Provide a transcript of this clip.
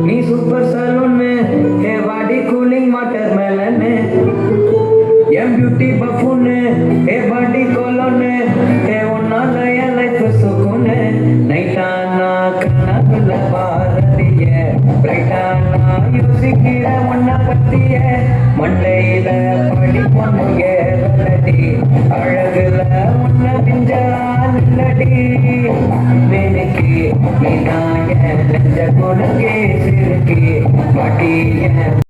நீ சூப்பர் சலூன்னு ஹே பாடி cooling water மெலன்னு என் beauty பஃபூன்னு ஹே பாடி கோலோன்னு ஹே ஒன்னால என் life சுக்குன்னு நைட்டானா கண்ணாக்குள்ள Bharatiya பிரைட்டானா யோசிக்கிற ஒன்ன பத்திய மண்டையில படி பொண்ணுங்க வெள்ளடி அழகுல ஒன்ன பிஞ்சால் இல்லடி மேனிக்கு நீ தான் நெஞ்ச குணக்கே சிறுக்கி பாட்டிய